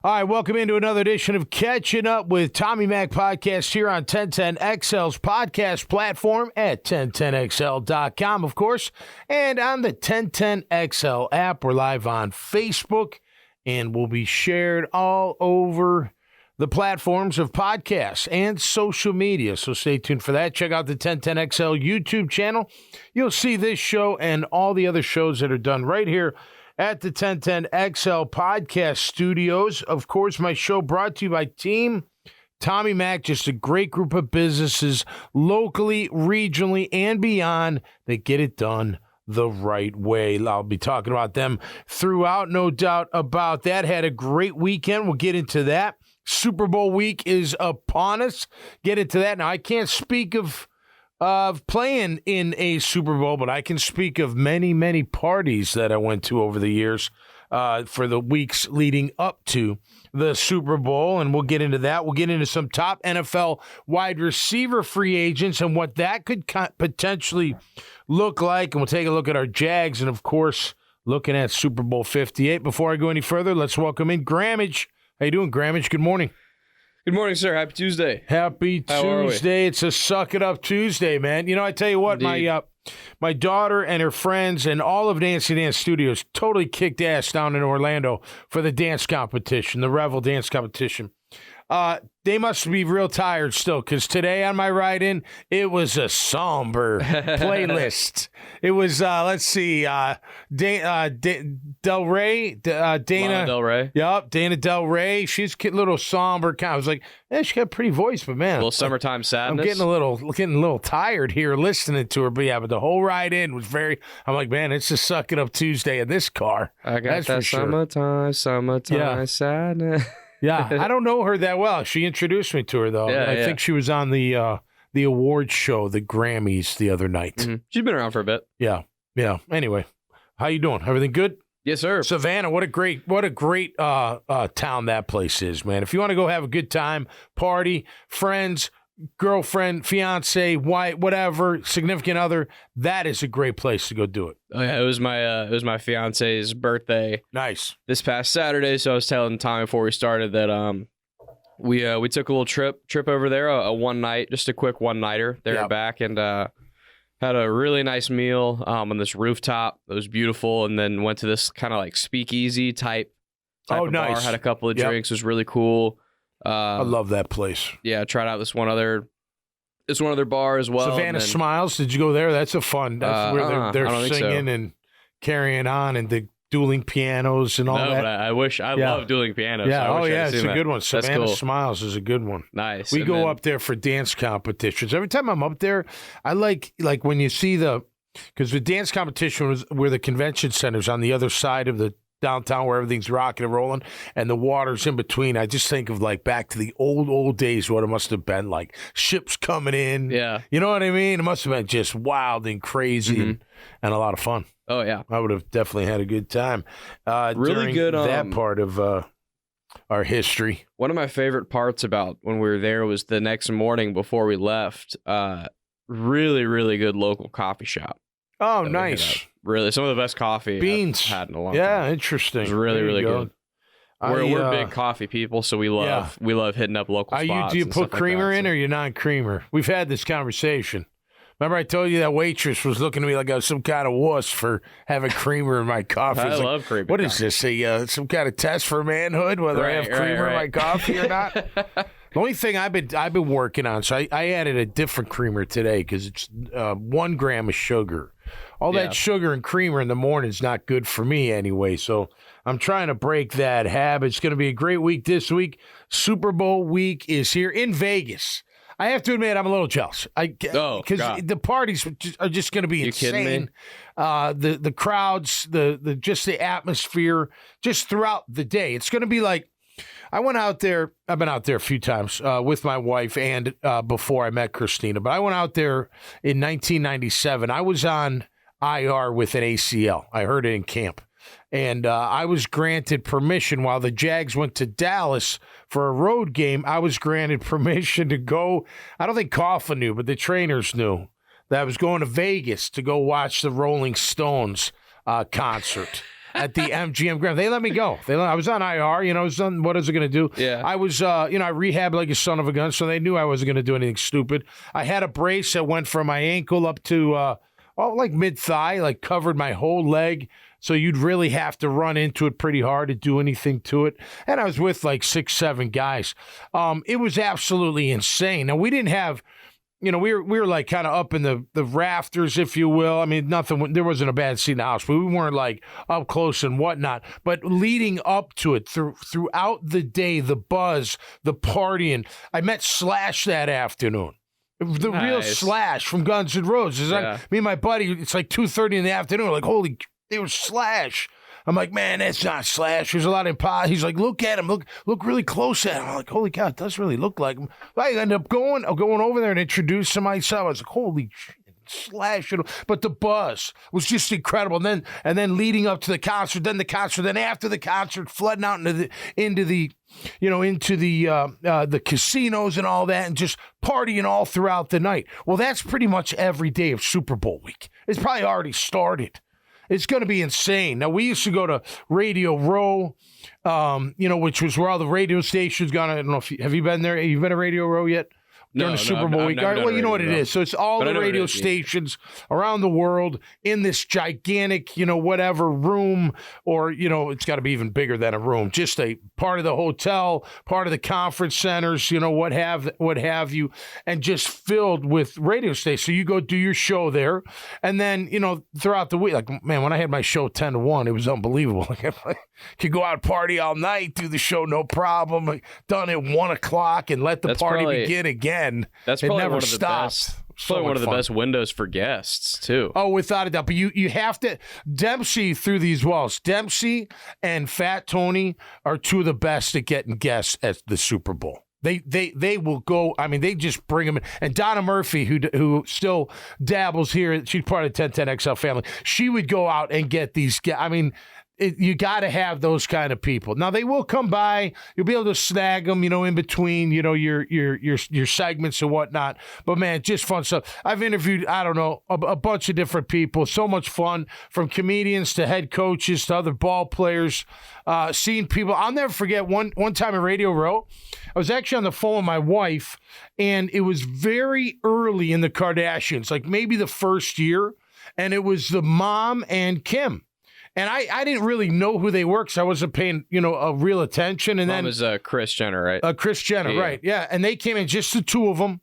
All right, welcome into another edition of Catching Up with Tommy Mac Podcast here on 1010XL's podcast platform at 1010XL.com, of course, and on the 1010XL app. We're live on Facebook and will be shared all over the platforms of podcasts and social media, so stay tuned for that. Check out the 1010XL YouTube channel. You'll see this show and all the other shows that are done right here at the 1010XL Podcast Studios. Of course, my show brought to you by Team Tommy Mac, just a great group of businesses locally, regionally, and beyond that get it done the right way. I'll be talking about them throughout, no doubt about that. Had a great weekend. We'll get into that. Super Bowl week is upon us. Get into that. Now, I can't speak of playing in a Super Bowl, but I can speak of many, many parties that I went to over the years for the weeks leading up to the Super Bowl, and we'll get into that. We'll get into some top NFL wide receiver free agents and what that could potentially look like, and we'll take a look at our Jags, and, of course, looking at Super Bowl 58. Before I go any further, let's welcome in Grammage. How you doing, Grammage? Good morning. Good morning, sir. Happy Tuesday. Happy Tuesday. It's a Suck It Up Tuesday, man. You know, I tell you what, my daughter and her friends and all of Nancy Dance Studios totally kicked ass down in Orlando for the dance competition, the Revel dance competition. They must be real tired still, because today on my ride in, it was a somber playlist. It was, let's see, Del Rey, Dana Del Rey. Yep, Dana Del Rey. She's a little somber. I was like, she got a pretty voice, but man, a little summertime sadness. I'm getting a little tired here listening to her. But yeah, but the whole ride in was I'm like, man, it's a Suck It Up Tuesday in this car. I got that summertime sadness. Yeah, I don't know her that well. She introduced me to her, though. Yeah, I think she was on the awards show, the Grammys, the other night. Mm-hmm. She's been around for a bit. Yeah. Anyway, how you doing? Everything good? Yes, sir. Savannah, what a great town that place is, man. If you want to go have a good time, party, friends, girlfriend, fiance, wife, whatever, significant other, that is a great place to go do it. Oh yeah, it was my fiance's birthday. Nice. This past Saturday, so I was telling Tommy before we started that we took a little trip over there, a one night, just a quick one nighter there and back, and had a really nice meal on this rooftop. It was beautiful, and then went to this kind of like speakeasy type of nice bar. Had a couple of drinks. It was really cool. I love that place. Yeah, I tried out this one other bar as well. Savannah Smiles. Did you go there? That's a fun. That's where they're singing and carrying on and the dueling pianos and all that. But I wish I love dueling pianos. Yeah. So It's a good one. Savannah cool. Smiles is a good one. Nice. We go up there for dance competitions. Every time I'm up there, I like when you see because the dance competition was where the convention center's on the other side of the downtown where everything's rocking and rolling and the water's in between. I just think of back to the old days, what it must have been like. Ships coming in. Yeah. You know what I mean? It must have been just wild and crazy and a lot of fun. Oh, yeah. I would have definitely had a good time. Really during good. That part of our history. One of my favorite parts about when we were there was the next morning before we left. Really, really good local coffee shop. Oh, nice. Really, some of the best coffee beans I've had in a long time. time. Interesting. It was really, really good. We're big coffee people, so we love hitting up local spots. Do you put creamer in or you're non-creamer? We've had this conversation. Remember I told you that waitress was looking at me like I was some kind of wuss for having creamer in my coffee. I love creamer. What is this, some kind of test for manhood, whether I have creamer in my coffee or not? The only thing I've been working on, so I added a different creamer today because it's 1 gram of sugar. All that sugar and creamer in the morning is not good for me anyway, so I'm trying to break that habit. It's going to be a great week this week. Super Bowl week is here in Vegas. I have to admit, I'm a little jealous. Because the parties are just going to be insane. The crowds, just the atmosphere, just throughout the day. It's going to be like, I went out there. I've been out there a few times with my wife and before I met Christina. But I went out there in 1997. I was on IR with an ACL. I hurt it in camp. And I was granted permission while the Jags went to Dallas for a road game. I was granted permission to go. I don't think Coughlin knew, but the trainers knew that I was going to Vegas to go watch the Rolling Stones concert. at the MGM Grand. They let me go. I was on IR. You know, what is it going to do? Yeah. I was, I rehabbed like a son of a gun, so they knew I wasn't going to do anything stupid. I had a brace that went from my ankle up to, like mid-thigh, like covered my whole leg. So you'd really have to run into it pretty hard to do anything to it. And I was with like 6, 7 guys. It was absolutely insane. Now, we didn't have, we were like kind of up in the rafters, if you will. I mean, there wasn't a bad seat in the house, but we weren't like up close and whatnot. But leading up to it, throughout the day, the buzz, the partying, I met Slash that afternoon. The real Slash from Guns N' Roses. Me and my buddy, it's like 2:30 in the afternoon. We're like, holy, they were Slash. I'm like, man, that's not Slash. There's a lot of He's like, look at him. Look really close at him. I'm like, holy cow, it does really look like him. I ended up going over there and introducing myself. I was like, holy shit, Slash. But the buzz was just incredible. And then leading up to the concert, then after the concert, flooding out into the casinos and all that, and just partying all throughout the night. Well, that's pretty much every day of Super Bowl week. It's probably already started. It's going to be insane. Now, we used to go to Radio Row, which was where all the radio stations gone. I don't know have you been there? Have you been to Radio Row yet? During the Super Bowl week. Well, you know what it is. So it's all the radio stations around the world in this gigantic, whatever room, or, it's got to be even bigger than a room. Just a part of the hotel, part of the conference centers, what have you, and just filled with radio stations. So you go do your show there, and then, throughout the week, like, man, when I had my show 10 to 1, it was unbelievable. I could go out and party all night, do the show no problem, done at 1 o'clock, and let the party begin again. That's probably one of the best. Probably one of the best windows for guests too. Oh, without a doubt. But you have to. Dempsey through these walls. Dempsey and Fat Tony are two of the best at getting guests at the Super Bowl. They will go. I mean, they just bring them in. And Donna Murphy, who still dabbles here, she's part of the 1010XL family. She would go out and get these. I mean, you got to have those kind of people. Now, they will come by. You'll be able to snag them, in between, your segments and whatnot. But, man, just fun stuff. I've interviewed, I don't know, a bunch of different people. So much fun, from comedians to head coaches to other ball players, seeing people. I'll never forget one time at Radio Row. I was actually on the phone with my wife, and it was very early in the Kardashians, like maybe the first year, and it was the mom and Kim. And I didn't really know who they were because I wasn't paying, a real attention. And Mom is Kris Jenner, right? Kris Jenner, yeah. Right. Yeah. And they came in, just the two of them.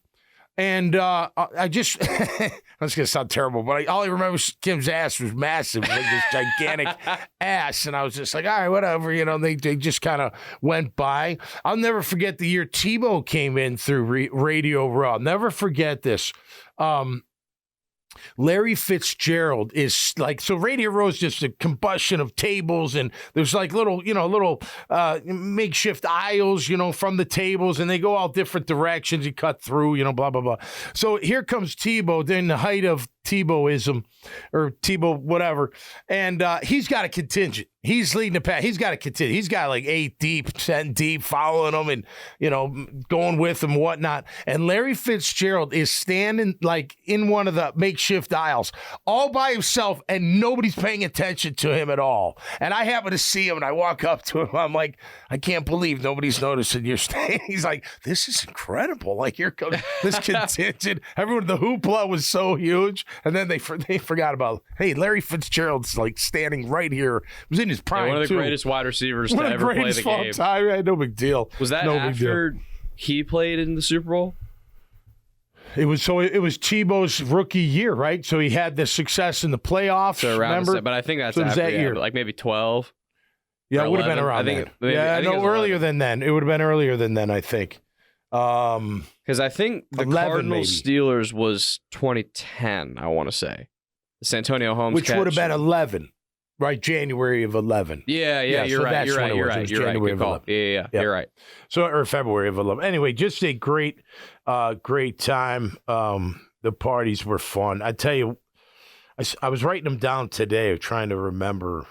And I just, that's going to sound terrible, but all I remember was Kim's ass was massive, like this gigantic ass. And I was just like, all right, whatever. They just kind of went by. I'll never forget the year Tebow came in through Radio Row. I'll never forget this. Larry Fitzgerald is like, so Radio Row is just a combustion of tables, and there's like little makeshift aisles, from the tables, and they go all different directions. You cut through, blah, blah, blah. So here comes Tebow, then the height of Tebowism, or Tebow, whatever. And he's got a contingent. He's leading the pack. He's got a contingent. He's got like 8 deep, 10 deep, following him and, going with him, whatnot. And Larry Fitzgerald is standing like in one of the makeshift aisles all by himself, and nobody's paying attention to him at all. And I happen to see him, and I walk up to him. I'm like, I can't believe nobody's noticing you're staying. He's like, this is incredible. Like, here comes this contingent. Everyone, the hoopla was so huge. And then they forgot about, hey, Larry Fitzgerald's like standing right here. He was in his prime, one of the greatest wide receivers to ever play the game. Time. No big deal. Was that after he played in the Super Bowl? It was Tebow's rookie year, right? So he had the success in the playoffs. So remember? But I think that's after that year, like maybe 12. Yeah, it would have been around then. Earlier than then. It would have been earlier than then, I think. Because I think the Cardinals Steelers was 2010, I want to say. The Santonio Holmes which would have been 11, right? January of 11. Yeah, you're right. You're right. Good call. Yeah, you're right. So, or February of 11. Anyway, just a great time. The parties were fun. I tell you, I was writing them down today, trying to remember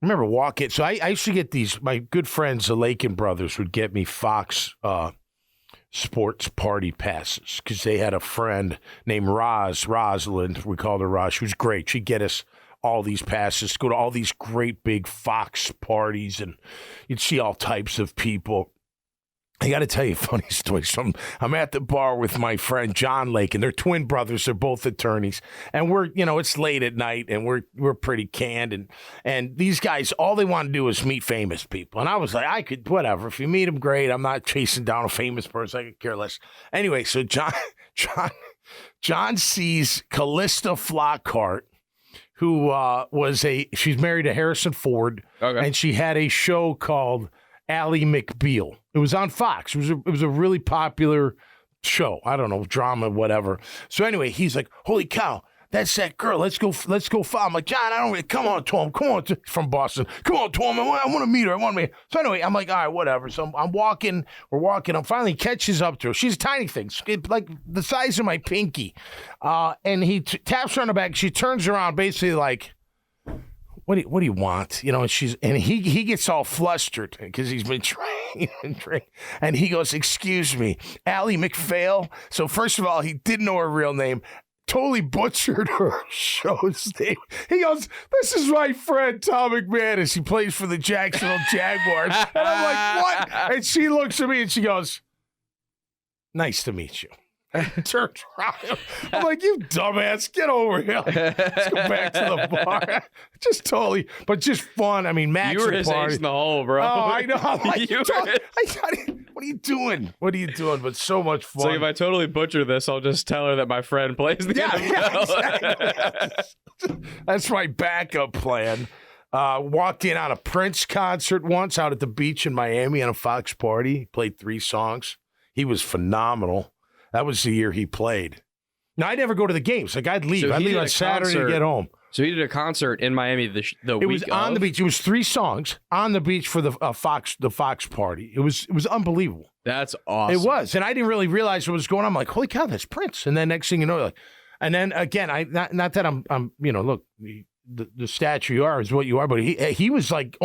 walking. So I used to get these, my good friends, the Lakin brothers, would get me Fox sports party passes because they had a friend named Rosalind. We called her Roz. She was great. She'd get us all these passes, go to all these great big Fox parties, and you'd see all types of people. I got to tell you a funny story. So I'm at the bar with my friend John Lake, and they're twin brothers. They're both attorneys, and it's late at night, and we're pretty canned, and these guys, all they want to do is meet famous people. And I was like, I could, whatever. If you meet them, great. I'm not chasing down a famous person. I could care less. Anyway, so John sees Callista Flockhart, who she's married to Harrison Ford, okay, and she had a show called Ally McBeal. It was on Fox. It was a really popular show. I don't know, drama, whatever. So anyway, he's like, holy cow, that's that girl. Let's go follow. I'm like, John, I don't really, come on, Tom. Come on, from Boston. Come on, Tom. I want to meet her. So anyway, I'm like, all right, whatever. So I'm walking. We're walking. I'm finally catches up to her. She's a tiny thing, like the size of my pinky. And he taps her on the back. She turns around, basically like, what do you want? And he gets all flustered because he's been trying, and he goes, excuse me, Ally McPhail. So first of all, he didn't know her real name, totally butchered her show's name. He goes, this is my friend Tom McManus. He plays for the Jacksonville Jaguars. And I'm like, what? And she looks at me and she goes, nice to meet you. Turns around. I'm like, you dumbass, get over here. Let's go back to the bar. Just totally, but just fun. I mean, Max, you were his ace in the hole, bro. Oh, I know. I'm like, what are you doing? What are you doing? But so much fun. So if I totally butcher this, I'll just tell her that my friend plays the NFL. Exactly. That's my backup plan. Walked in on a Prince concert once out at the beach in Miami on a Fox party. Played 3 songs. He was phenomenal. That was the year he played. Now, I'd never go to the games. Like, I'd leave. I'd leave on Saturday to get home. So he did a concert in Miami the week. It was on the beach. It was 3 songs on the beach for the Fox party. It was unbelievable. That's awesome. It was, and I didn't really realize what was going on. I'm like, holy cow, that's Prince. And then next thing you know, like, and then again, not that I'm look, the stature you are is what you are, but he was like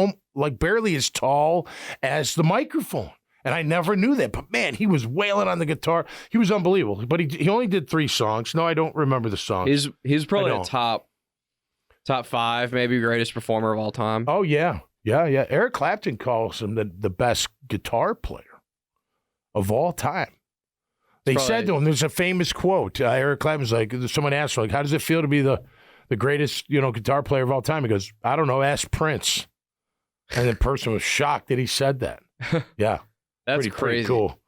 barely as tall as the microphone. And I never knew that. But, man, he was wailing on the guitar. He was unbelievable. But he only did 3 songs. No, I don't remember the songs. He's probably a top 5, maybe greatest performer of all time. Oh, yeah. Yeah. Eric Clapton calls him the best guitar player of all time. They said to him, there's a famous quote. Eric Clapton's like, someone asked him, like, how does it feel to be the greatest, guitar player of all time? He goes, I don't know, ask Prince. And the person was shocked that he said that. Yeah. That's crazy. Pretty cool.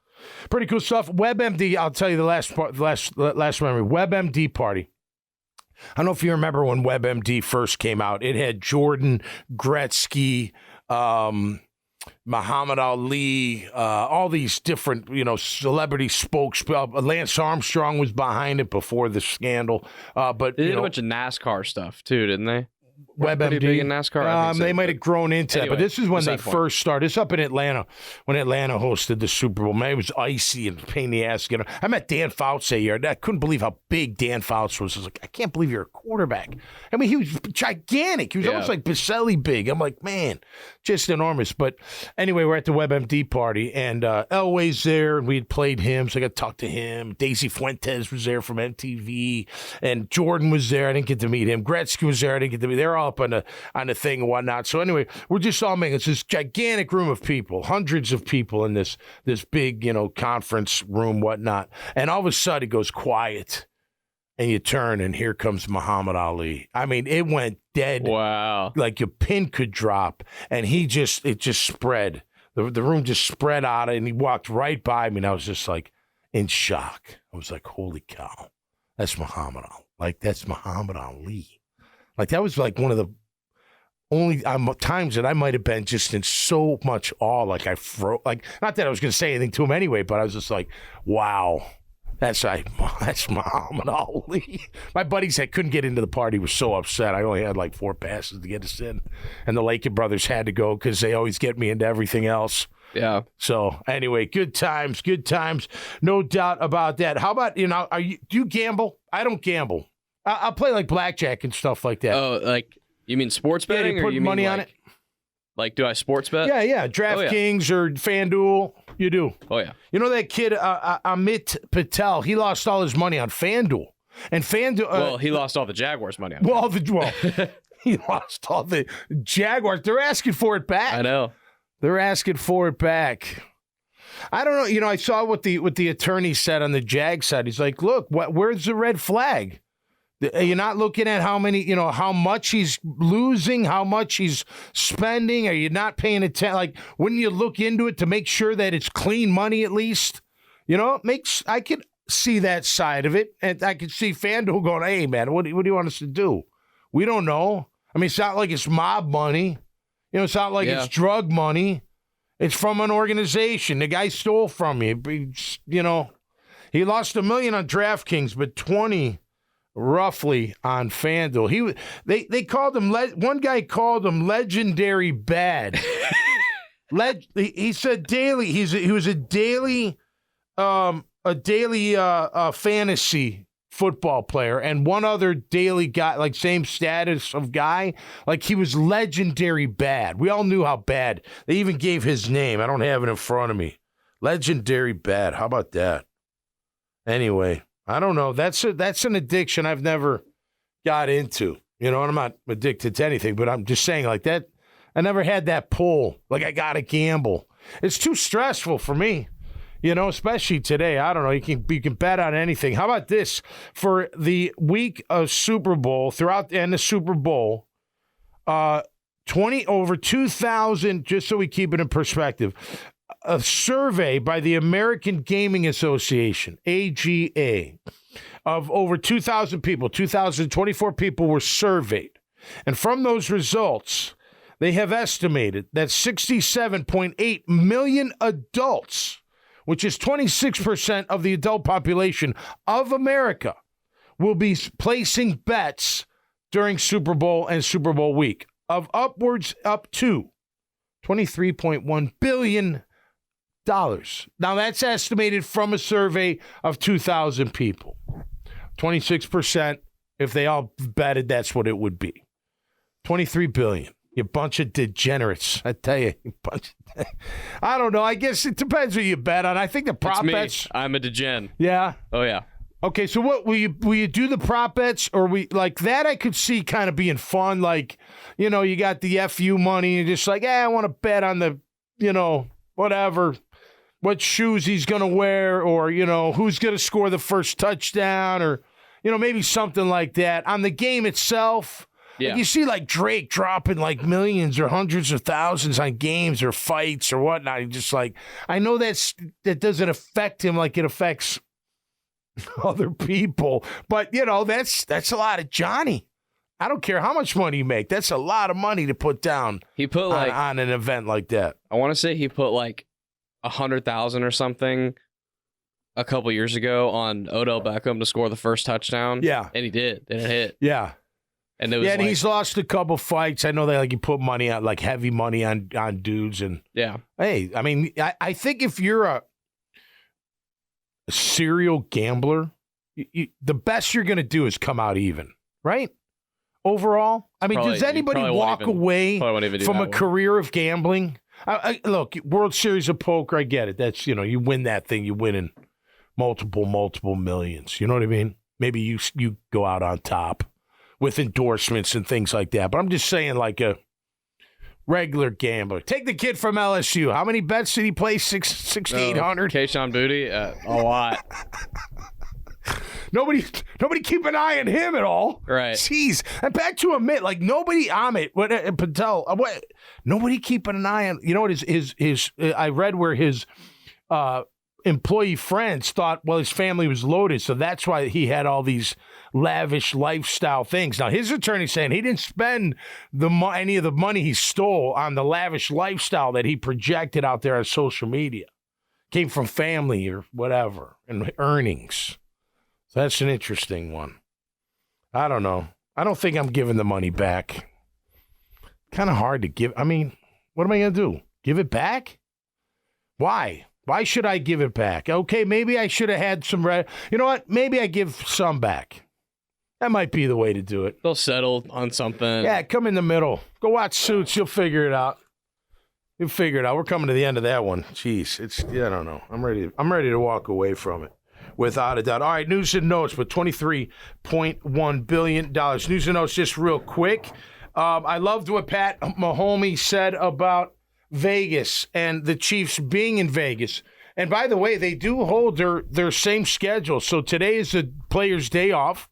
Pretty cool stuff. WebMD, I'll tell you the last memory. WebMD party. I don't know if you remember when WebMD first came out. It had Jordan, Gretzky, Muhammad Ali, all these different, celebrity spokespeople. Lance Armstrong was behind it before the scandal. But they did a bunch of NASCAR stuff too, didn't they? WebMD. Big in NASCAR. They might have grown into it, but this is when they first started. It's up in Atlanta when Atlanta hosted the Super Bowl. Man, it was icy and pain in the ass. I met Dan Fouts that year. I couldn't believe how big Dan Fouts was. I was like, I can't believe you're a quarterback. I mean, he was gigantic. He was almost like Baselli big. I'm like, man, just enormous. But anyway, we're at the WebMD party, and Elway's there, and we had played him, so I got to talk to him. Daisy Fuentes was there from MTV, and Jordan was there. I didn't get to meet him. Gretzky was there. I didn't get to meet him. They're all up on the thing and whatnot. So anyway, we're just all making it's this gigantic room of people, hundreds of people in this big, conference room, whatnot. And all of a sudden it goes quiet. And you turn, and here comes Muhammad Ali. I mean, it went dead. Wow. Like a pin could drop. And it just spread. The room just spread out, and he walked right by me, and I was just like in shock. I was like, holy cow. That's Muhammad Ali. Like, that's Muhammad Ali. Like, that was like one of the only times that I might have been just in so much awe. Like, I froze. Like, not that I was going to say anything to him anyway, but I was just like, wow, that's Muhammad Ali. My buddies that couldn't get into the party were so upset. I only had like 4 passes to get us in. And the Lakin brothers had to go because they always get me into everything else. Yeah. So anyway, good times. No doubt about that. How about, do you gamble? I don't gamble. I'll play like blackjack and stuff like that. Oh, like you mean sports betting? Yeah, you put money on it? Like, do I sports bet? Yeah. DraftKings or FanDuel. You do. Oh, yeah. You know that kid, Amit Patel, he lost all his money on FanDuel. And FanDuel... he lost all the Jaguars' money on FanDuel. He lost all the Jaguars. They're asking for it back. I know. They're asking for it back. I don't know. You know, I saw what the attorney said on the Jags side. He's like, look, where's the red flag? You're not looking at how many, you know, how much he's losing, how much he's spending. Are you not paying attention? Like, wouldn't you look into it to make sure that it's clean money at least? You know, I could see that side of it. And I could see FanDuel going, hey, man, what do you want us to do? We don't know. I mean, it's not like it's mob money. You know, it's not like it's drug money. It's from an organization. The guy stole from you. You know, he lost $1 million on DraftKings, but 20 roughly on FanDuel. They called him. One guy called him legendary bad. He said daily. He was a daily fantasy football player, and one other daily guy, like same status of guy, like he was legendary bad. We all knew how bad. They even gave his name. I don't have it in front of me. Legendary bad. How about that? Anyway, I don't know. That's an addiction I've never got into. You know, and I'm not addicted to anything, but I'm just saying like that. I never had that pull. Like I gotta gamble. It's too stressful for me. You know, especially today. I don't know. You can bet on anything. How about this? For the week of Super Bowl, throughout the end of Super Bowl, over 2,000, just so we keep it in perspective, a survey by the American Gaming Association, AGA, of over 2,000 people, 2,024 people were surveyed. And from those results, they have estimated that 67.8 million adults, which is 26% of the adult population of America, will be placing bets during Super Bowl and Super Bowl week of upwards up to $23.1 billion. Now, that's estimated from a survey of 2,000 people. 26%, if they all betted, that's what it would be. $23 billion. You bunch of degenerates. I tell you, I don't know. I guess it depends who you bet on. I think the prop bets. I'm a degen. Yeah. Oh yeah. Okay, so what will you do the prop bets, or we like that? I could see kind of being fun. Like, you know, you got the FU money, and just like, I want to bet on the, you know, whatever, what shoes he's gonna wear, or you know, who's gonna score the first touchdown, or you know, maybe something like that on the game itself. Yeah. Like you see like Drake dropping like millions or hundreds of thousands on games or fights or whatnot. He's just like, I know that doesn't affect him like it affects other people. But, you know, that's a lot of Johnny. I don't care how much money you make. That's a lot of money to put down he put on an event like that. I want to say he put like 100,000 or something a couple years ago on Odell Beckham to score the first touchdown. Yeah. And he did. And it hit. Yeah. And it was and he's lost a couple fights. I know that like he put money on, like heavy money on dudes, and hey, I mean, I think if you're a serial gambler, the best you're going to do is come out even, right? Overall, I mean, does anybody walk away from a career of gambling? Look, World Series of Poker, I get it. That's, you know, you win that thing, you win in multiple millions. You know what I mean? Maybe you go out on top with endorsements and things like that. But I'm just saying, like a regular gambler. Take the kid from LSU. How many bets did he play? 6,800? Kayshon Boutte? A lot. Nobody keep an eye on him at all. Right. Jeez. And back to Amit, like nobody, Patel, nobody keeping an eye on, you know what, his I read where his employee friends thought, well, his family was loaded, so that's why he had all these lavish lifestyle things. Now, his attorney's saying he didn't spend any of the money he stole on the lavish lifestyle that he projected out there on social media. Came from family or whatever, and earnings. So that's an interesting one. I don't know. I don't think I'm giving the money back. Kind of hard to give. I mean, what am I going to do? Give it back? Why? Why should I give it back? Okay, maybe I should have had some you know what? Maybe I give some back. That might be the way to do it. They'll settle on something. Yeah, come in the middle. Go watch Suits. You'll figure it out. You'll figure it out. We're coming to the end of that one. Jeez, I don't know. I'm ready to walk away from it, without a doubt. All right, news and notes, but $23.1 billion. News and notes just real quick. I loved what Pat Mahomey said about Vegas and the Chiefs being in Vegas. And by the way, they do hold their same schedule. So today is the players' day off.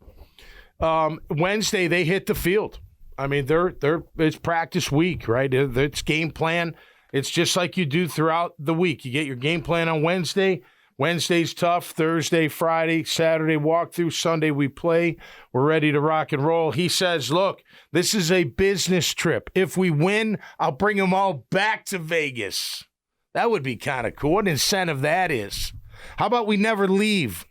Wednesday, they hit the field. I mean, it's practice week, right? It's game plan. It's just like you do throughout the week. You get your game plan on Wednesday. Wednesday's tough. Thursday, Friday, Saturday walkthrough. Sunday we play. We're ready to rock and roll. He says, look, this is a business trip. If we win, I'll bring them all back to Vegas. That would be kind of cool. What incentive that is. How about we never leave?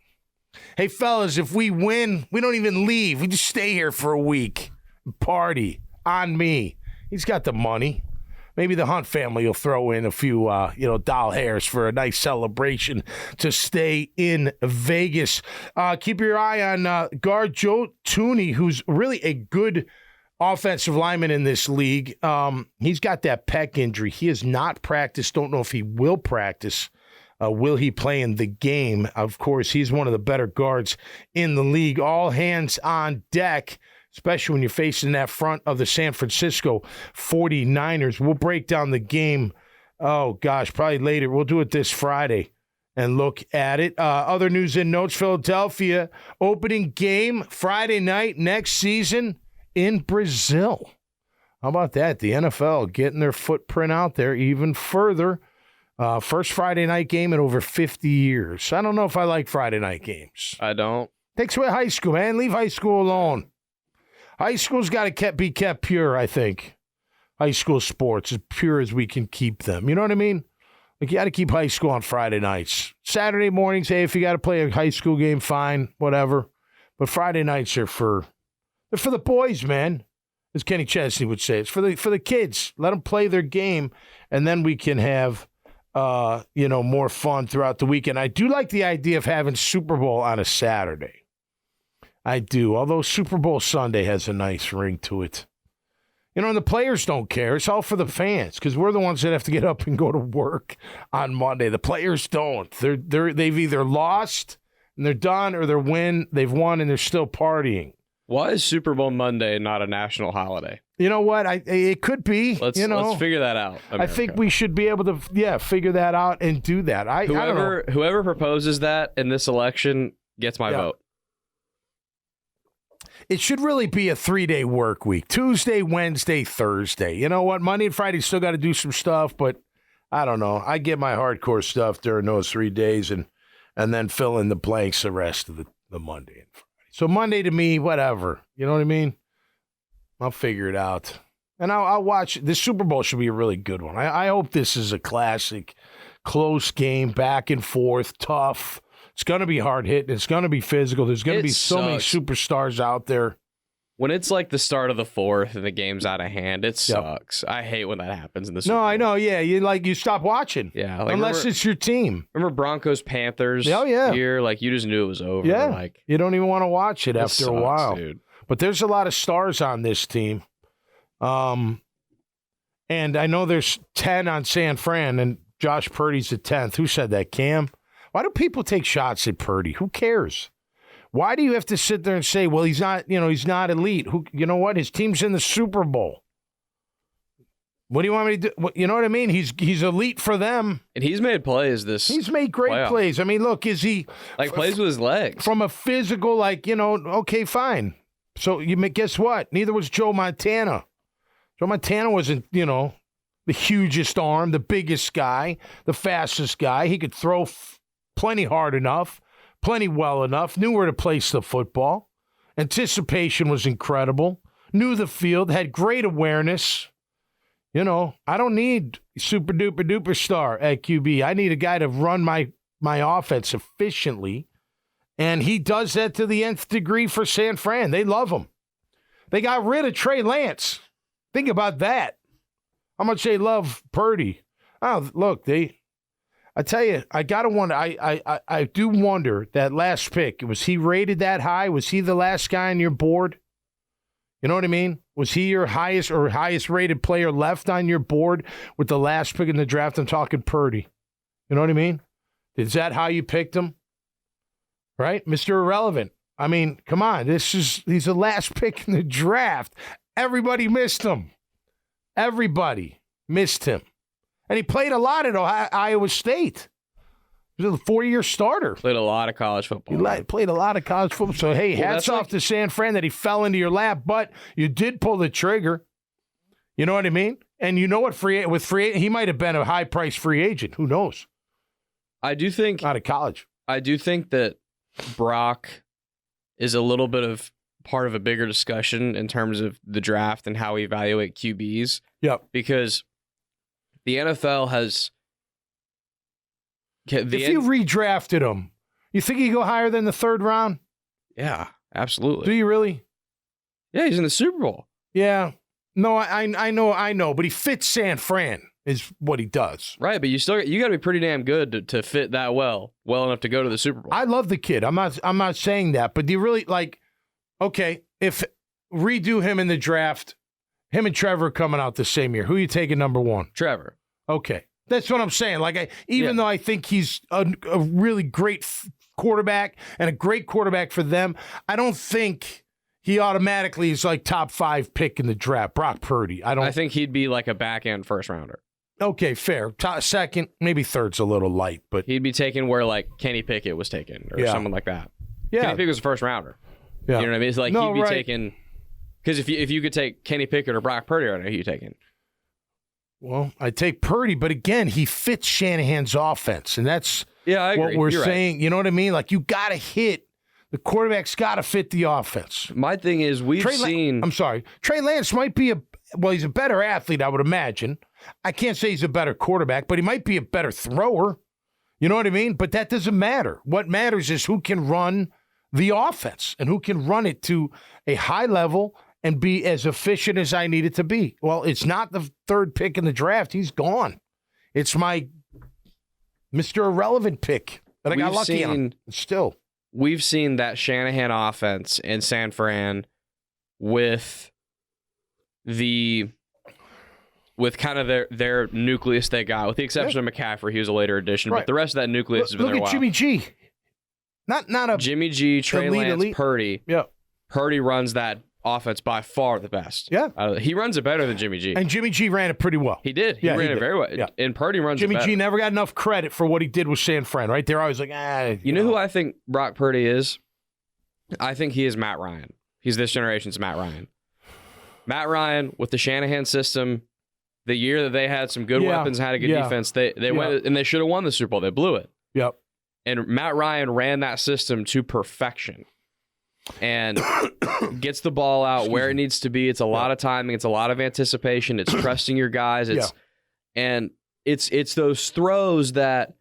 Hey, fellas, if we win, we don't even leave. We just stay here for a week. Party. On me. He's got the money. Maybe the Hunt family will throw in a few, doll hairs for a nice celebration to stay in Vegas. Keep your eye on guard Joe Tooney, who's really a good offensive lineman in this league. He's got that pec injury. He has not practiced. Don't know if he will practice. Will he play in the game? Of course, he's one of the better guards in the league. All hands on deck, especially when you're facing that front of the San Francisco 49ers. We'll break down the game, probably later. We'll do it this Friday and look at it. Other news and notes, Philadelphia opening game Friday night next season in Brazil. How about that? The NFL getting their footprint out there even further. First Friday night game in over 50 years. I don't know if I like Friday night games. I don't. Takes away high school, man. Leave high school alone. High school's got to be kept pure, I think. High school sports, as pure as we can keep them. You know what I mean? Like, you got to keep high school on Friday nights. Saturday mornings, hey, if you got to play a high school game, fine, whatever. But Friday nights are for the boys, man. As Kenny Chesney would say, it's for the kids. Let them play their game, and then we can have more fun throughout the weekend. I do like the idea of having Super Bowl on a Saturday. I do, although Super Bowl Sunday has a nice ring to it. And the players don't care. It's all for the fans because we're the ones that have to get up and go to work on Monday. The players don't. They've either lost and they're done, or they've won and they're still partying. Why is Super Bowl Monday not a national holiday? You know what? It could be. Let's figure that out, America. I think we should be able to, figure that out and do that. I don't know. Whoever proposes that in this election gets my vote. It should really be a 3-day work week. Tuesday, Wednesday, Thursday. You know what? Monday and Friday still got to do some stuff, but I don't know. I get my hardcore stuff during those 3 days and then fill in the blanks the rest of the Monday and Friday. So Monday to me, whatever. You know what I mean? I'll figure it out. And I'll watch. This Super Bowl should be a really good one. I hope this is a classic, close game, back and forth, tough. It's going to be hard hitting. It's going to be physical. There's going to be so many superstars out there. When it's like the start of the fourth and the game's out of hand, it sucks. I hate when that happens in the Super Bowl. I know. Yeah, you stop watching. Yeah, unless it's your team. Remember Broncos Panthers? Here, you just knew it was over. Yeah, you don't even want to watch it after a while, dude. But there's a lot of stars on this team, and I know there's 10 on San Fran, and Josh Purdy's the 10th. Who said that? Cam? Why do people take shots at Purdy? Who cares? Why do you have to sit there and say, well, he's not elite? You know what? His team's in the Super Bowl. What do you want me to do? You know what I mean? He's elite for them. And he's made plays He's made great plays. I mean, look, is he... plays with his legs. From a physical, okay, fine. So guess what? Neither was Joe Montana. Joe Montana wasn't, the hugest arm, the biggest guy, the fastest guy. He could throw plenty hard enough, plenty well enough, knew where to place the football. Anticipation was incredible. Knew the field, had great awareness. I don't need super duper duper star at QB. I need a guy to run my offense efficiently. And he does that to the nth degree for San Fran. They love him. They got rid of Trey Lance. Think about that. How much they love Purdy. Oh, look, I tell you, I gotta wonder. I do wonder that last pick. Was he rated that high? Was he the last guy on your board? You know what I mean? Was he your highest rated player left on your board with the last pick in the draft? I'm talking Purdy. You know what I mean? Is that how you picked him? Right? Mr. Irrelevant. I mean, come on. He's the last pick in the draft. Everybody missed him. Everybody missed him. And he played a lot at Iowa State. He was a 4-year starter. Played a lot of college football. He played a lot of college football. So, hey, hats off to San Fran that he fell into your lap, but you did pull the trigger. You know what I mean? And you know what? He might have been a high-priced free agent. Who knows? I do think out of college. I do think that Brock is a little bit of part of a bigger discussion in terms of the draft and how we evaluate QBs. Yep. Because the NFL has. If you redrafted him, you think he'd go higher than the 3rd round? Yeah, absolutely. Do you really? Yeah, he's in the Super Bowl. Yeah. No, I know, but he fits San Fran is what he does. Right, but you got to be pretty damn good to fit that well enough to go to the Super Bowl. I love the kid. I'm not saying that, but do you really okay, if redo him in the draft, him and Trevor coming out the same year, who are you taking number 1? Trevor. Okay. That's what I'm saying. Even though I think he's a really great quarterback and a great quarterback for them, I don't think he automatically is top 5 pick in the draft. Brock Purdy. I think he'd be like a back end first rounder. Okay, fair. Second, maybe third's a little light, but he'd be taken where Kenny Pickett was taken or someone like that. Yeah, Kenny Pickett was a first rounder. Yeah, you know what I mean. It's he'd be taken because if you could take Kenny Pickett or Brock Purdy, I don't know who you taking. Well, I take Purdy, but again, he fits Shanahan's offense, and that's I agree. What we're You're saying. Right. You know what I mean? You got to hit. The quarterback's got to fit the offense. My thing is, I'm sorry. Trey Lance might be he's a better athlete, I would imagine. I can't say he's a better quarterback, but he might be a better thrower. You know what I mean? But that doesn't matter. What matters is who can run the offense and who can run it to a high level and be as efficient as I need it to be. Well, it's not the 3rd pick in the draft. He's gone. It's my Mr. Irrelevant pick that I got lucky on. Still. We've seen that Shanahan offense in San Fran with kind of their nucleus they got, with the exception of McCaffrey, he was a later addition, but the rest of that nucleus has been there a while. Look at Jimmy G. Not a Jimmy G, Trey Lance, Purdy. Yeah. Purdy runs that offense by far the best. Yeah. He runs it better than Jimmy G. And Jimmy G ran it pretty well. He did. He ran it very well. Yeah. And Purdy runs Jimmy it better. G never got enough credit for what he did with San Fran, right? They're always You know who I think Brock Purdy is? I think he is Matt Ryan. He's this generation's Matt Ryan. Matt Ryan with the Shanahan system, the year that they had some good weapons and had a good defense, they went and they should have won the Super Bowl. They blew it. Yep. And Matt Ryan ran that system to perfection and gets the ball out where it needs to be. It's a lot of timing. It's a lot of anticipation. It's trusting your guys. And it's those throws that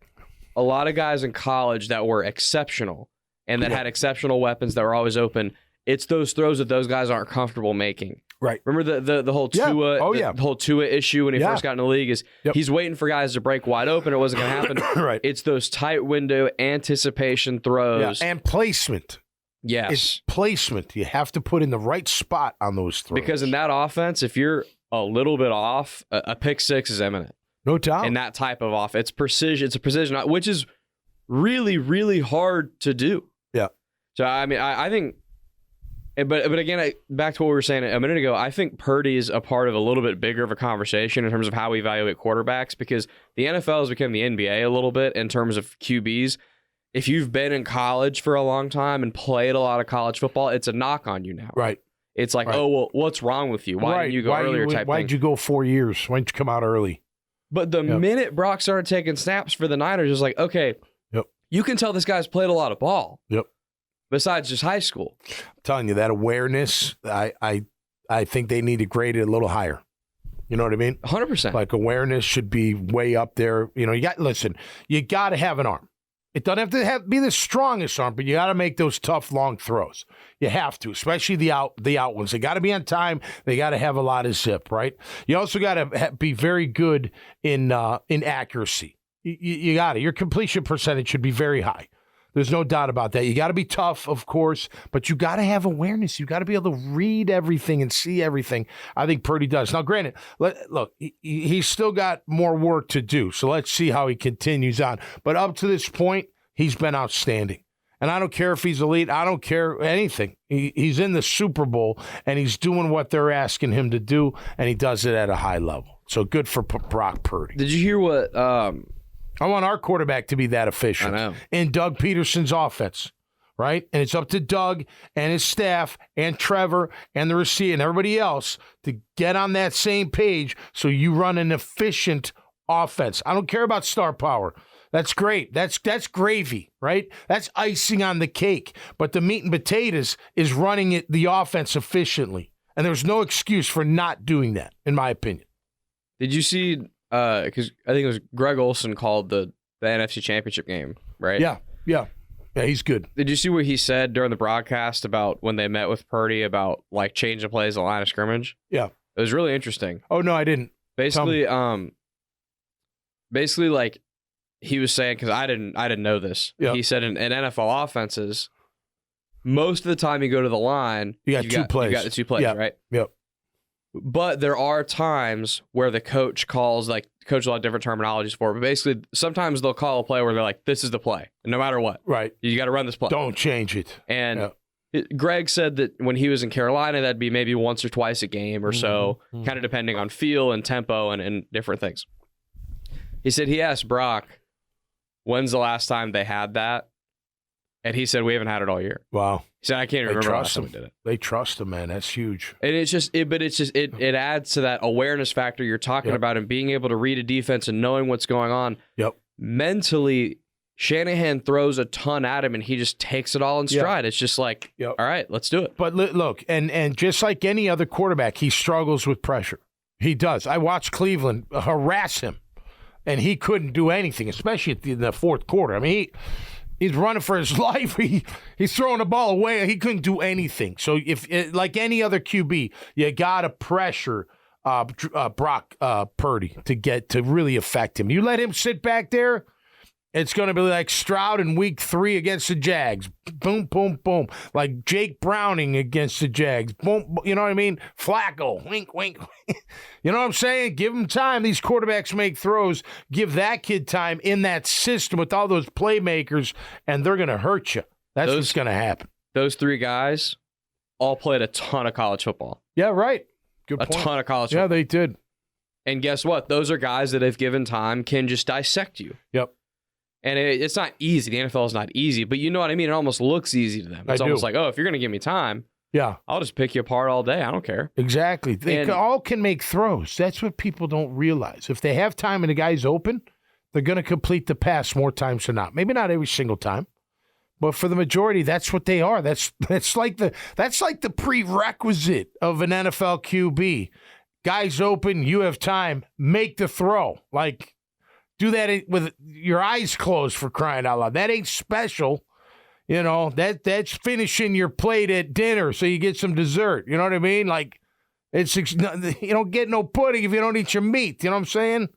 a lot of guys in college that were exceptional and that had exceptional weapons that were always open. It's those throws that those guys aren't comfortable making. Right. Remember the whole Tua, the whole Tua issue when he first got in the league is he's waiting for guys to break wide open. It wasn't going to happen. Right. It's those tight window anticipation throws. Yeah. And placement. Yes. It's placement. You have to put in the right spot on those throws. Because in that offense, if you're a little bit off, a pick six is imminent. No doubt. In that type of offense. It's precision. It's a precision, which is really, really hard to do. Yeah. So, I mean, I think... But again, back to what we were saying a minute ago, I think Purdy is a part of a little bit bigger of a conversation in terms of how we evaluate quarterbacks, because the NFL has become the NBA a little bit in terms of QBs. If you've been in college for a long time and played a lot of college football, it's a knock on you now. Right. It's like, oh, well, what's wrong with you? Why didn't you go earlier type thing? Why did you go 4 years? Why didn't you come out early? But the minute Brock started taking snaps for the Niners, it's like, okay, you can tell this guy's played a lot of ball. Yep. Besides just high school. I'm telling you, that awareness, I think they need to grade it a little higher. You know what I mean? 100%. Like awareness should be way up there. You know, you got to have an arm. It doesn't have to be the strongest arm, but you got to make those tough, long throws. You have to, especially the out ones. They got to be on time. They got to have a lot of zip, right? You also got to be very good in accuracy. You got it. Your completion percentage should be very high. There's no doubt about that. You got to be tough, of course, but you got to have awareness. You got to be able to read everything and see everything. I think Purdy does. Now, granted, look, he's still got more work to do, so let's see how he continues on. But up to this point, he's been outstanding. And I don't care if he's elite. I don't care anything. He's in the Super Bowl, and he's doing what they're asking him to do, and he does it at a high level. So good for Brock Purdy. Did you hear what? I want our quarterback to be that efficient. I know. In Doug Peterson's offense, right? And it's up to Doug and his staff and Trevor and the receiver and everybody else to get on that same page so you run an efficient offense. I don't care about star power. That's great. That's gravy, right? That's icing on the cake. But the meat and potatoes is running the offense efficiently. And there's no excuse for not doing that, in my opinion. Did you see, because I think it was Greg Olsen called the NFC Championship game, right? Yeah, he's good. Did you see what he said during the broadcast about when they met with Purdy about, like, changing plays at the line of scrimmage? Yeah. It was really interesting. Oh, no, I didn't. Basically, like, he was saying, because I didn't know this. Yep. He said in NFL offenses, most of the time you go to the line, you got two plays. You got the two plays, right? Yep. But there are times where the coach calls, like, coach a lot of different terminologies for it. But basically, sometimes they'll call a play where they're like, this is the play, no matter what. Right. You got to run this play. Don't change it. And Greg said that when he was in Carolina, that'd be maybe once or twice a game or so, kind of depending on feel and tempo and different things. He said he asked Brock, when's the last time they had that? And he said, we haven't had it all year. Wow. He said, I can't remember the last time we did it. They trust him, man. That's huge. And it adds to that awareness factor you're talking about and being able to read a defense and knowing what's going on. Yep. Mentally, Shanahan throws a ton at him and he just takes it all in stride. It's just like, all right, let's do it. But look, and just like any other quarterback, he struggles with pressure. He does. I watched Cleveland harass him, and he couldn't do anything, especially in the fourth quarter. I mean, he's running for his life. He's throwing the ball away. He couldn't do anything. So if like any other QB, you got to pressure Brock Purdy to really affect him. You let him sit back there, it's going to be like Stroud in week 3 against the Jags. Boom, boom, boom. Like Jake Browning against the Jags. Boom, you know what I mean? Flacco, wink, wink. You know what I'm saying? Give him time. These quarterbacks make throws. Give that kid time in that system with all those playmakers, and they're going to hurt you. That's what's going to happen. Those 3 guys all played a ton of college football. Yeah, right. Good point. A ton of college football. Yeah, they did. And guess what? Those are guys that, if given time, can just dissect you. Yep. And it's not easy. The NFL is not easy, but you know what I mean? It almost looks easy to them. It's almost like, oh, if you're going to give me time, I'll just pick you apart all day. I don't care. Exactly. They all can make throws. That's what people don't realize. If they have time and the guy's open, they're going to complete the pass more times than not. Maybe not every single time, but for the majority, that's what they are. That's like the prerequisite of an NFL QB. Guy's open, you have time, make the throw. Like, do that with your eyes closed, for crying out loud. That ain't special. You know, that's finishing your plate at dinner so you get some dessert. You know what I mean? Like, you don't get no pudding if you don't eat your meat. You know what I'm saying?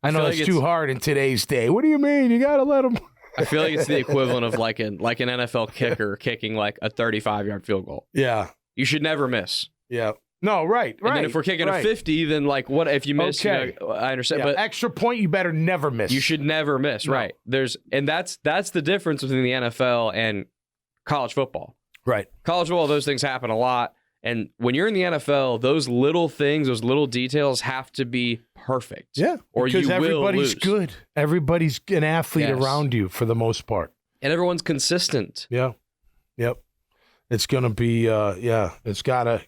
I know it's too hard in today's day. What do you mean? You got to let them. I feel like it's the equivalent of like an NFL kicker kicking like a 35-yard field goal. Yeah. You should never miss. Yeah. No, right. And then if we're kicking a 50, then like what if you miss? Okay. You know, I understand, but extra point, you better never miss. You should never miss, right? That's the difference between the NFL and college football. Right. College football, those things happen a lot, and when you're in the NFL, those little things, those little details have to be perfect. Yeah, or because you everybody's will lose. Good. Everybody's an athlete around you for the most part, and everyone's consistent. Yeah. Yep. It's going to be, it's gotta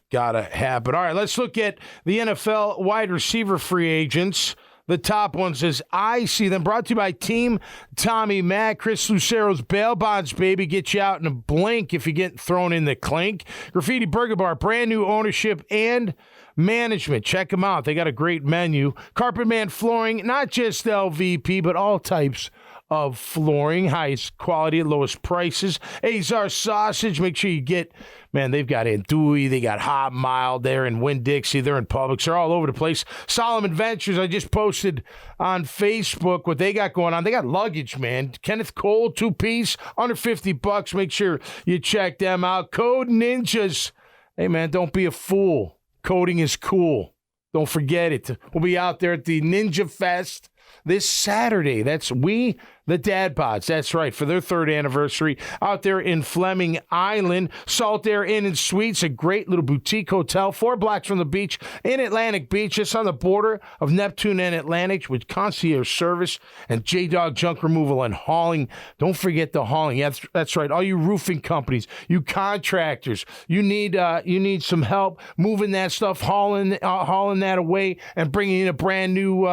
happen. All right, let's look at the NFL wide receiver free agents. The top ones as I see them. Brought to you by Team Tommy Mack. Chris Lucero's bail bonds, baby. Get you out in a blink if you get thrown in the clink. Graffiti Burger Bar, brand new ownership and management. Check them out. They got a great menu. Carpet Man Flooring, not just LVP, but all types of flooring, highest quality at lowest prices. Azar Sausage, make sure you get, man, they've got Andouille, they got Hot Mild there in Winn-Dixie, they're in Publix, they're all over the place. Solomon Ventures, I just posted on Facebook what they got going on. They got luggage, man. Kenneth Cole, 2-piece, under $50. Make sure you check them out. Code Ninjas. Hey, man, don't be a fool. Coding is cool. Don't forget it. We'll be out there at the Ninja Fest this Saturday. That's We The Dad Bods, that's right, for their 3rd anniversary out there in Fleming Island. Salt Air Inn and Suites, a great little boutique hotel, 4 blocks from the beach in Atlantic Beach, just on the border of Neptune and Atlantic, with concierge service and J-Dog junk removal and hauling. Don't forget the hauling. That's right. All you roofing companies, you contractors, you need some help moving that stuff, hauling that away, and bringing in a brand new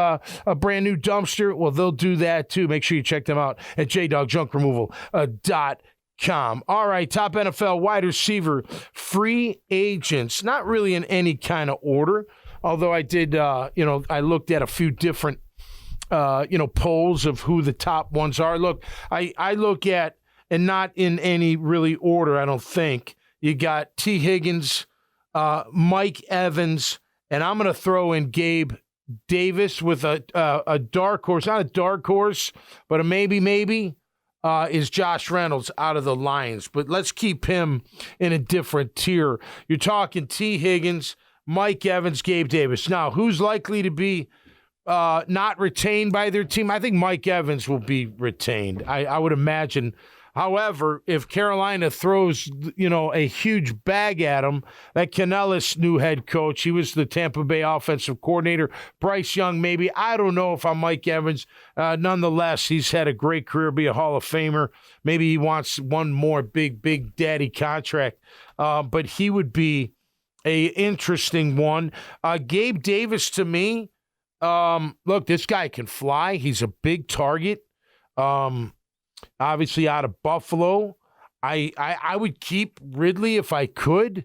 dumpster. Well, they'll do that too. Make sure you check them out at jdogjunkremoval.com. All right, top NFL wide receiver free agents. Not really in any kind of order, although I did. I looked at a few different polls of who the top ones are. Look, I look at, and not in any really order, I don't think. You got T. Higgins, Mike Evans, and I'm going to throw in Gabe Davis with a dark horse, not a dark horse, but a maybe, is Josh Reynolds out of the Lions. But let's keep him in a different tier. You're talking T. Higgins, Mike Evans, Gabe Davis. Now, who's likely to be not retained by their team? I think Mike Evans will be retained. I would imagine. However, if Carolina throws, a huge bag at him, that Canellis new head coach, he was the Tampa Bay offensive coordinator, Bryce Young maybe. I don't know if I'm Mike Evans. Nonetheless, he's had a great career, be a Hall of Famer. Maybe he wants one more big daddy contract. But he would be a interesting one. Gabe Davis, to me, look, this guy can fly. He's a big target. Obviously out of Buffalo. I would keep Ridley if I could.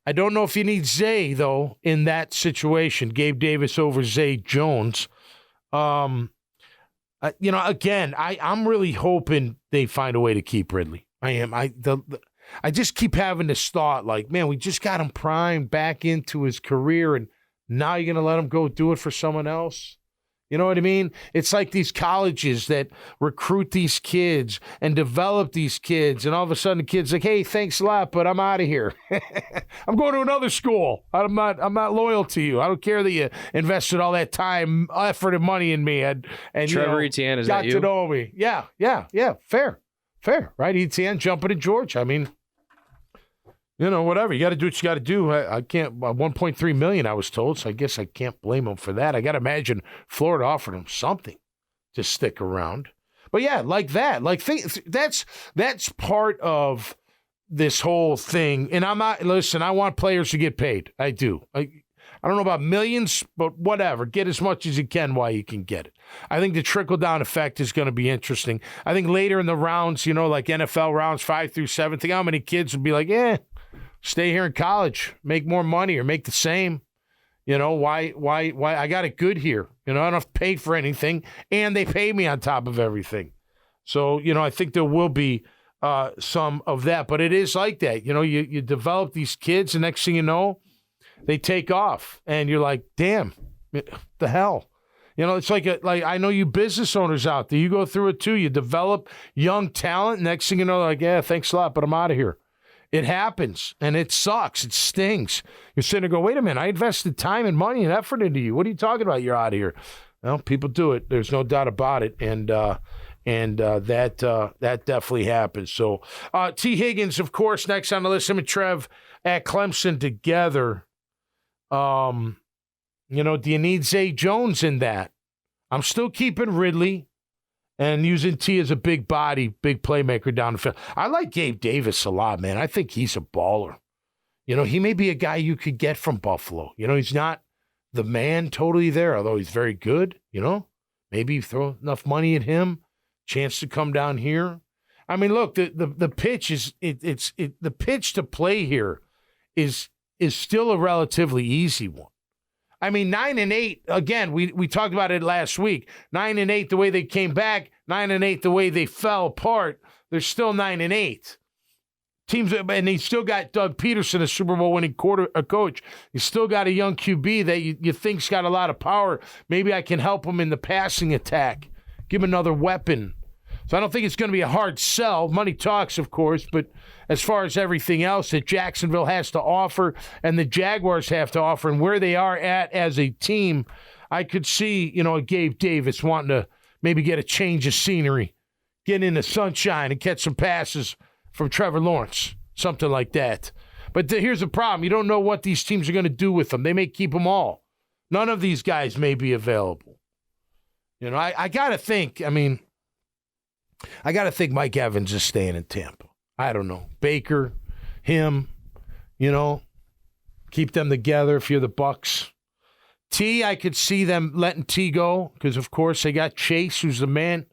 I don't know if you need Zay, though, in that situation. Gabe Davis over Zay Jones. Again, I'm really hoping they find a way to keep Ridley. I am. I just keep having this thought, like, man, we just got him primed back into his career, and now you're going to let him go do it for someone else? You know what I mean? It's like these colleges that recruit these kids and develop these kids, and all of a sudden the kid's like, hey, thanks a lot, but I'm out of here. I'm going to another school. I'm not loyal to you. I don't care that you invested all that time, effort, and money in me. And Trevor Etienne, is got that you? to know me. Yeah. Fair, right? Etienne jumping to Georgia. I mean, whatever. You got to do what you got to do. I can't. $1.3 million, I was told, so I guess I can't blame him for that. I got to imagine Florida offered him something to stick around. But yeah, like that. That's part of this whole thing. And I want players to get paid. I do. I don't know about millions, but whatever. Get as much as you can while you can get it. I think the trickle-down effect is going to be interesting. I think later in the rounds, like NFL rounds 5 through 7, think how many kids would be like, stay here in college, make more money or make the same. Why I got it good here. I don't have to pay for anything, and they pay me on top of everything. So, I think there will be some of that, but it is like that. You develop these kids, and next thing you know, they take off, and you're like, damn, the hell. It's like I know you business owners out there, you go through it too. You develop young talent, next thing you know, like, yeah, thanks a lot, but I'm out of here. It happens, and it sucks. It stings. You're sitting there going, wait a minute, I invested time and money and effort into you. What are you talking about? You're out of here. Well, people do it. There's no doubt about it, and that definitely happens. So T. Higgins, of course, next on the list. Him and Trev at Clemson together. Do you need Zay Jones in that? I'm still keeping Ridley and using T as a big body, big playmaker down the field. I like Gabe Davis a lot, man. I think he's a baller. He may be a guy you could get from Buffalo. He's not the man totally there, although he's very good. Maybe you throw enough money at him, chance to come down here. I mean, look, the pitch is the pitch to play here is still a relatively easy one. I mean, 9-8, again, we talked about it last week. 9-8, the way they came back, 9-8, the way they fell apart. They're still 9-8. Teams, and they still got Doug Peterson, a Super Bowl winning coach. You still got a young QB that you think's got a lot of power. Maybe I can help him in the passing attack. Give him another weapon. So I don't think it's going to be a hard sell. Money talks, of course, but as far as everything else that Jacksonville has to offer and the Jaguars have to offer and where they are at as a team, I could see, a Gabe Davis wanting to maybe get a change of scenery get in the sunshine and catch some passes from Trevor Lawrence, something like that. But here's the problem. You don't know what these teams are going to do with them. They may keep them all. None of these guys may be available. You know, I got to think, Mike Evans is staying in Tampa. I don't know. Baker, him, keep them together if you're the Bucs. T, I could see them letting T go because, of course, they got Chase, who's the man.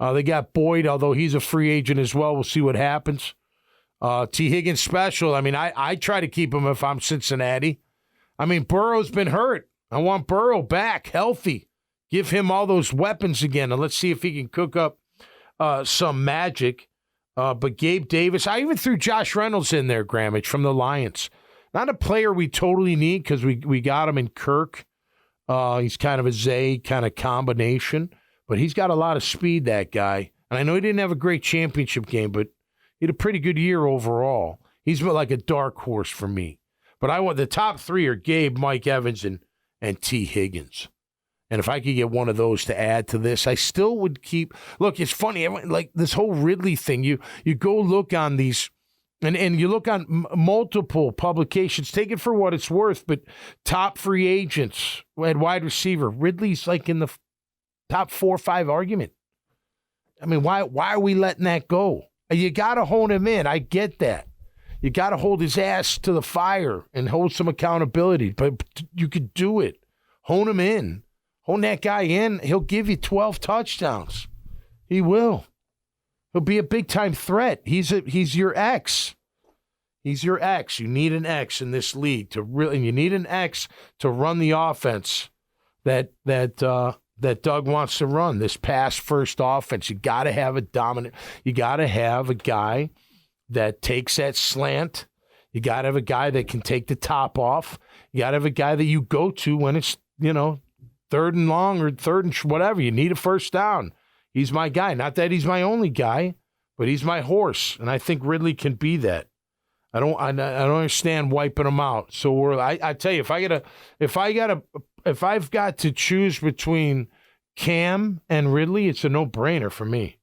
They got Boyd, although he's a free agent as well. We'll see what happens. T. Higgins special. I try to keep him if I'm Cincinnati. Burrow's been hurt. I want Burrow back, healthy. Give him all those weapons again, and let's see if he can cook up some magic. But Gabe Davis, I even threw Josh Reynolds in there, Grammage, from the Lions. Not a player we totally need because we got him in Kirk. He's kind of a Zay kind of combination, but he's got a lot of speed, that guy. And I know he didn't have a great championship game, but he had a pretty good year overall. He's like a dark horse for me. But I want the top three are Gabe, Mike Evans, and T. Higgins. And if I could get one of those to add to this, I still would keep. Look, it's funny, like this whole Ridley thing. You go look on these, and you look on multiple publications. Take it for what it's worth, but top free agents at wide receiver, Ridley's like in the top 4 or 5 argument. Why are we letting that go? You got to hone him in. I get that. You got to hold his ass to the fire and hold some accountability, but you could do it. Hone him in. Hone that guy in. He'll give you 12 touchdowns. He will. He'll be a big-time threat. He's your X. He's your X. You need an X in this league and you need an X to run the offense that Doug wants to run, this pass-first offense. You got to have a dominant. You got to have a guy that takes that slant. You got to have a guy that can take the top off. You got to have a guy that you go to when it's, 3rd and long or 3rd and whatever. You need a first down. He's my guy. Not that he's my only guy, but he's my horse, and I think Ridley can be that. I don't understand wiping him out. So I tell you, if I've got to choose between Cam and Ridley, it's a no-brainer for me.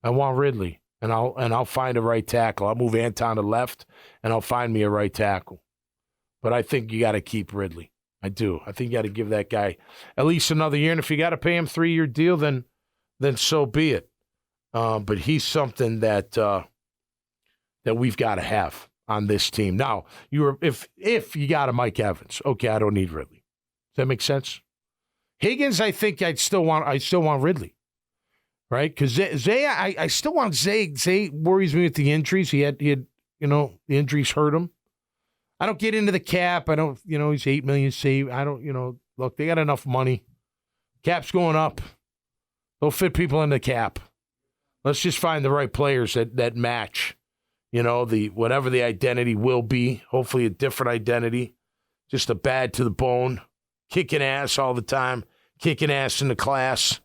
I want Ridley, and I'll find a right tackle. I'll move Anton to left, and I'll find me a right tackle. But I think you got to keep Ridley. I do. I think you got to give that guy at least another year, and if you got to pay him a 3-year deal, then so be it. But he's something that we've got to have on this team. Now, if you got a Mike Evans, okay, I don't need Ridley. Does that make sense? Higgins, I think I still want Ridley, right? Because Zay, I still want Zay. Zay worries me with the injuries. He had the injuries hurt him. I don't get into the cap. I don't, he's $8 million saved. I don't, look, they got enough money. Cap's going up. They'll fit people in the cap. Let's just find the right players that match, whatever the identity will be. Hopefully a different identity. Just a bad to the bone. Kicking ass all the time. Kicking ass in the class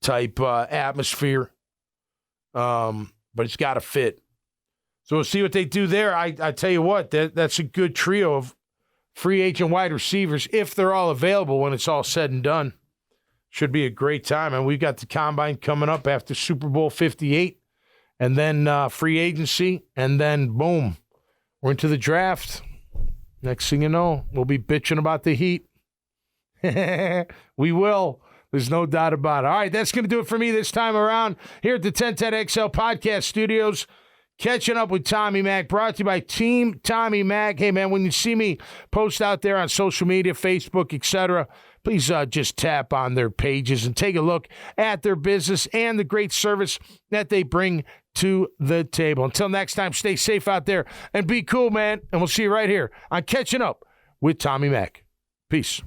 type atmosphere. But it's got to fit. So we'll see what they do there. I tell you what, that's a good trio of free agent wide receivers if they're all available when it's all said and done. Should be a great time. And we've got the Combine coming up after Super Bowl 58 and then free agency. And then, boom, we're into the draft. Next thing you know, we'll be bitching about the Heat. We will. There's no doubt about it. All right, that's going to do it for me this time around here at the 1010XL Podcast Studios. Catching up with Tommy Mac, brought to you by Team Tommy Mac. Hey, man, when you see me post out there on social media, Facebook, etc., please just tap on their pages and take a look at their business and the great service that they bring to the table. Until next time, stay safe out there and be cool, man. And we'll see you right here on Catching Up with Tommy Mac. Peace.